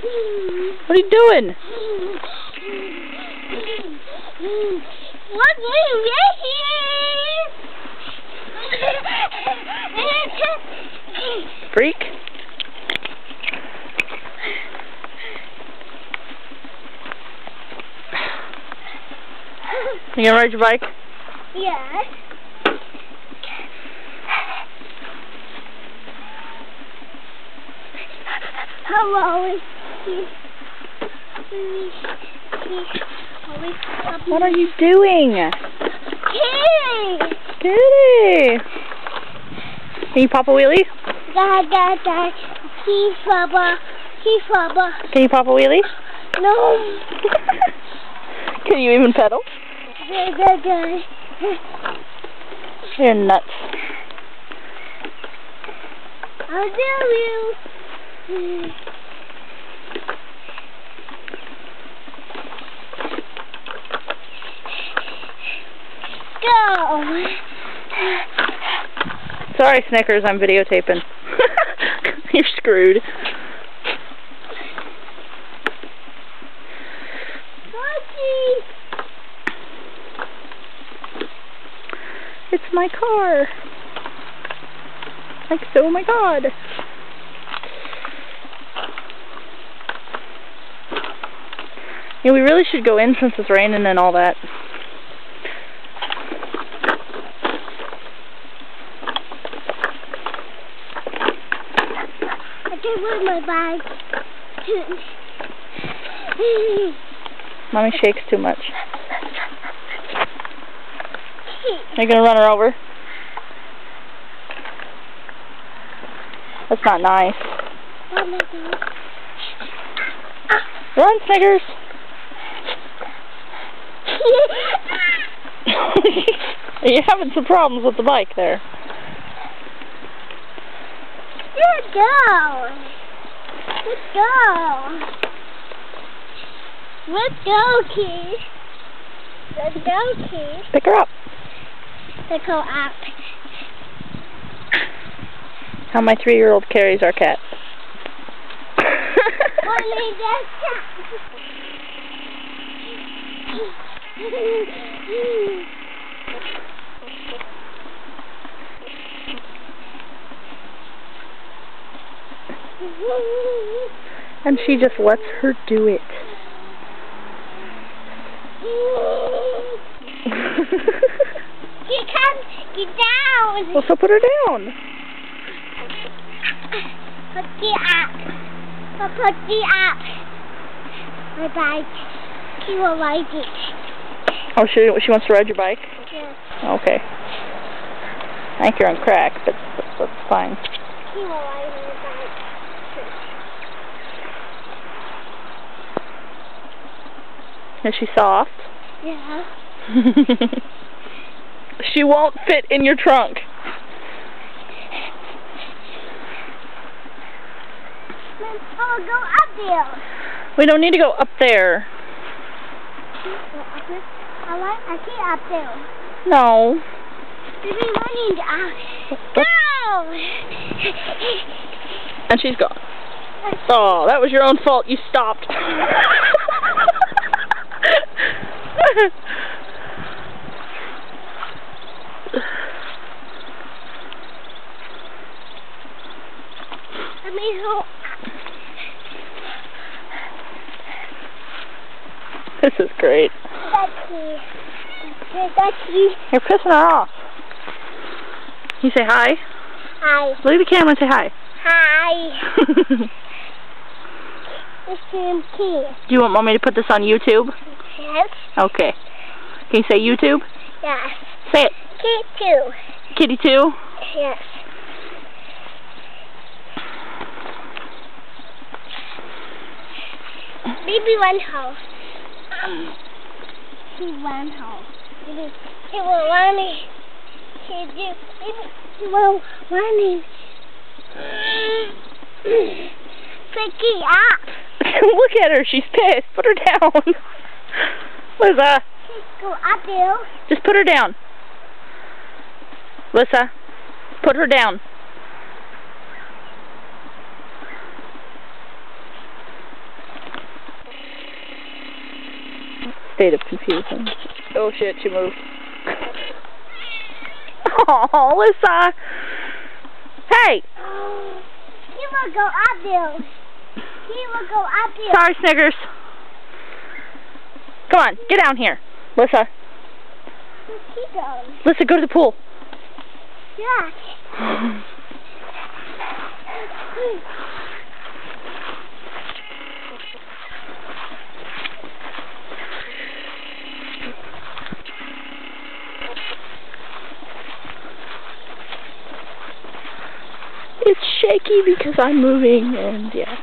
What are you doing? What are you Freak? You gonna ride your bike? Yes. Hello. What are you doing? Kitty. Kitty! Can you pop a wheelie? Da. He's Baba. Can you pop a wheelie? No. Can you even pedal? Da. You're nuts. I'll tell you. Go. Sorry, Snickers, I'm videotaping. You're screwed. Monkey. It's my car. Like, oh my god. Yeah, we really should go in since it's raining and all that. I can wear my bag. Mommy shakes too much. Are you gonna run her over? That's not nice. Oh my God. Run, Snickers! You're having some problems with the bike there. Let's go. Let's go. Let's go, Key. Let's go, Key. Pick her up. Let's go up. How my 3-year-old carries our cat. And she just lets her do it. She comes, get down. Well, so put her down. Put the up. Put the up. My bike. She will ride it. Oh, she wants to ride your bike? Yes. Okay. I think you're on crack, but that's fine. She will ride my bike. Is she soft? Yeah. She won't fit in your trunk. I'll go up there. We don't need to go up there. I see up there. No. Baby running out. Go! And she's gone. Oh, that was your own fault. You stopped. Let me help. This is great. Ducky. You're pissing her off. You say hi? Hi. Look at the camera and say hi. Hi. It's Jim Key. Do you want Mommy to put this on YouTube? Yes. Okay. Can you say YouTube? Yes. Say it. Key 2. Kitty 2? Yes. Baby went home. He went home. He will running. He will running. Picky up. Look at her. She's pissed. Put her down. Lissa. Go up there. Just put her down. Lissa. Put her down. state of confusion. Oh shit, she moved. Oh, Alyssa! Hey! He will go up there. He will go up there. Sorry, Snickers. Come on, get down here. Alyssa. Where's he going? Alyssa, go to the pool. Yeah. It's shaky because I'm moving, and yeah.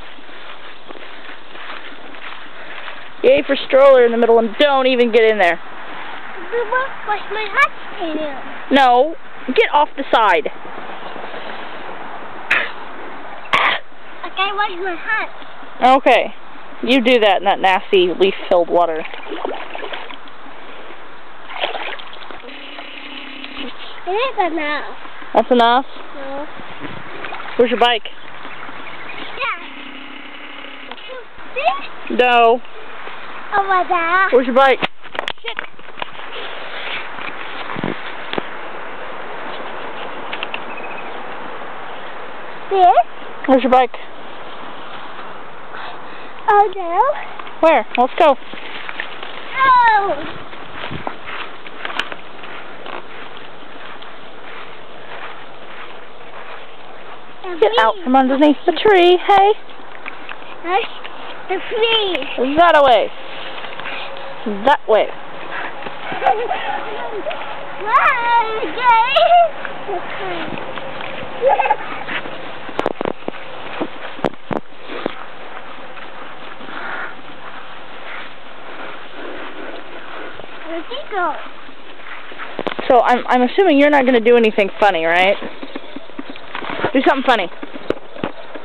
Yay for stroller in the middle, and don't even get in there. What's my hat in here? No, get off the side. Okay, where's my hat? Okay, you do that in that nasty leaf-filled water. It is enough. That's enough? No. Where's your bike? Yeah. See? No. Over there. Where's your bike? Shit. This? Where's your bike? Oh, no. Where? Let's go. Oh! Get out from underneath the tree, hey? The tree. That way. That way. Where'd he go? So I'm assuming you're not going to do anything funny, right? Do something funny.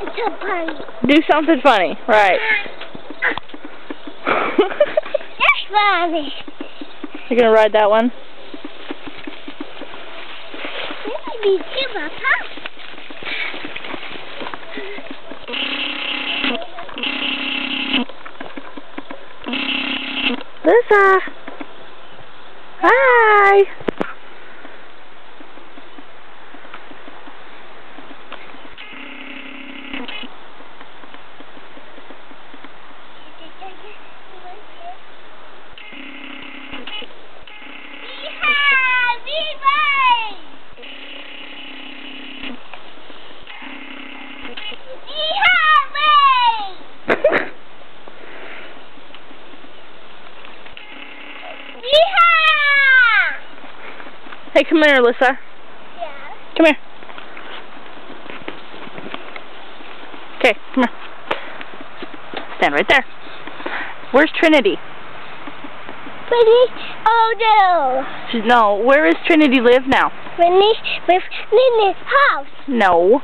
It's so funny. Do something funny, right? That's funny. You're going to ride that one? Maybe too, Papa. Alyssa! Hi! Hey, come here, Alyssa. Yeah. Come here. Okay, come here. Stand right there. Where's Trinity? Trinity? Oh, no. No, where does Trinity live now? With Nina's house. No.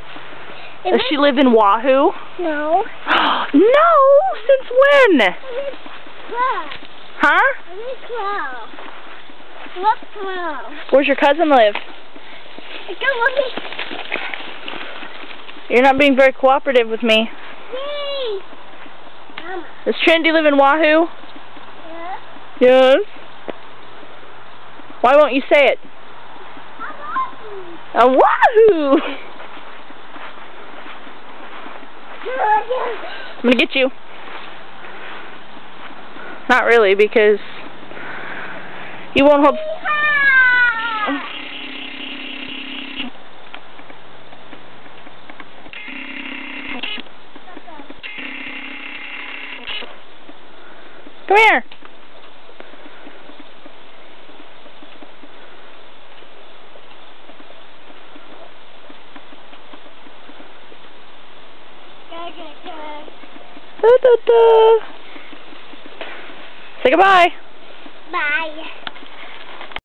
Does she live in Wahoo? No. No? Since when? Huh? Look, Mom. Where's your cousin live? Come with me. You're not being very cooperative with me. Please. Mama. Does Trinity live in Wahoo? Yeah. Yes. Why won't you say it? A Wahoo! I'm gonna get you. Not really, because you won't hold. Come here. Da, da, da. Say goodbye. Bye.